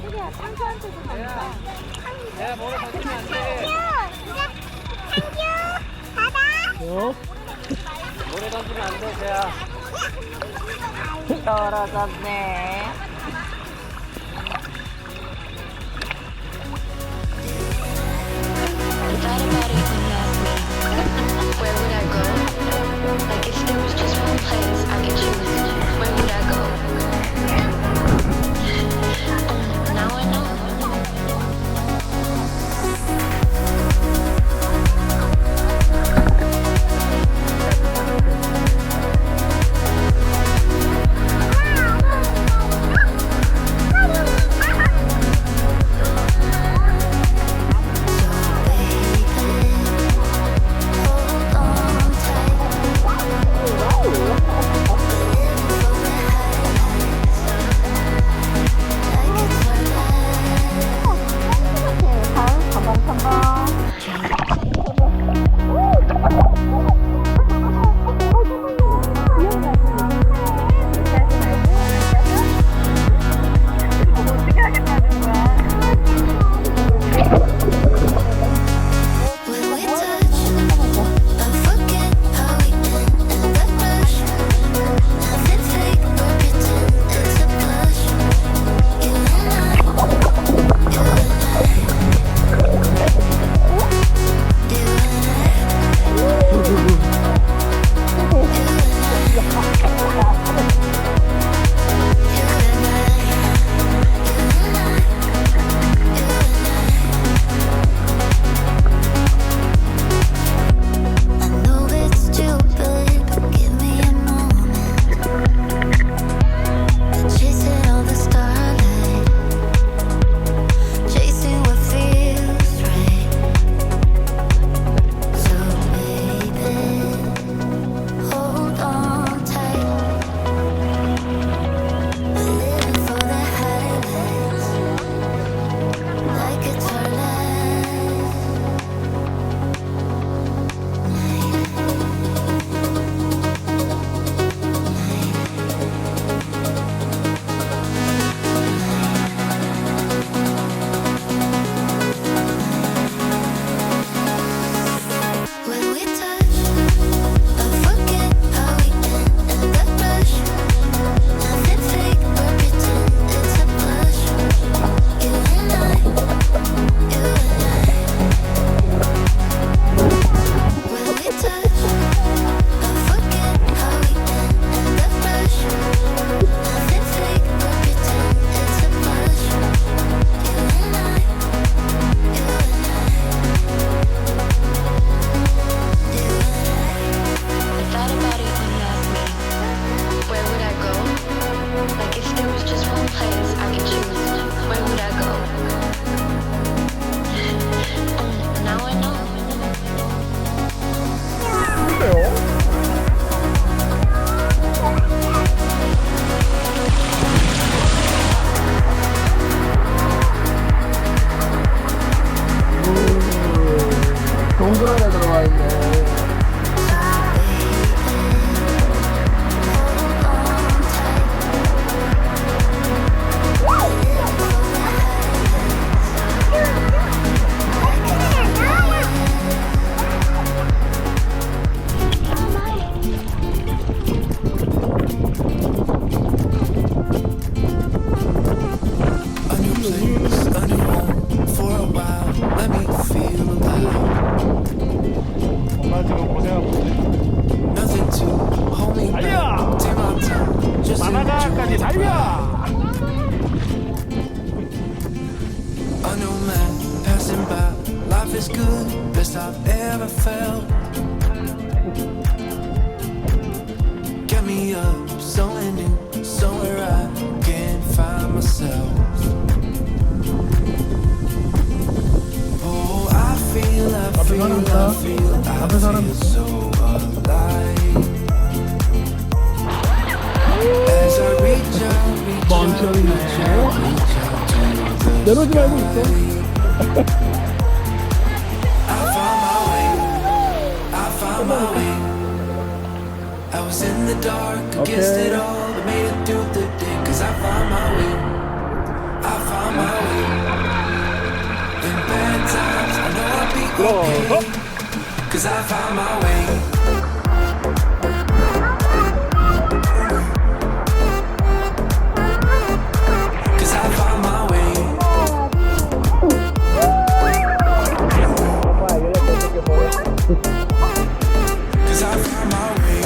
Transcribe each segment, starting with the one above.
태리야, 창수한테도 간다. 야, 뭐를 던지면 안 돼. 모래 던지면 안 돼, 쟤야. 떨어졌네. Thought about it when you asked me, where would I go? Like if there was just one place I could choose, where would I go? Now I know. 동그란에 들어와 있네. 엄마 지금 고생하고 있네. 달려! 마나가까지 달려! A new man passing by. Life is good, best I've ever felt. Get me up, somewhere new, somewhere I can find myself. Oh, I feel so alive. As I reach out, reach out, reach out to the 내려오지 말고 있어. I was in the dark against it all, but made it through the 들어서. Cause I found my way. Cause I found my way. Cause I found my way.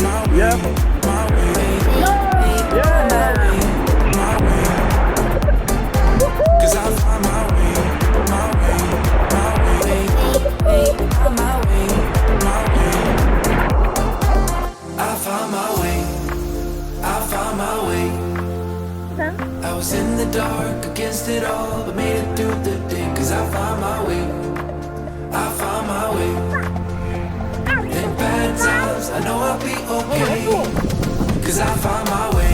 My way. Yep. My way. My way. Cause I found my way. My way. My way. My way. My way. I found my way. I found my way. I was in the dark against it all, but made it through the day. Cause I found my way. I found my way. In bad times, I know I'll be okay. Cause I found my way.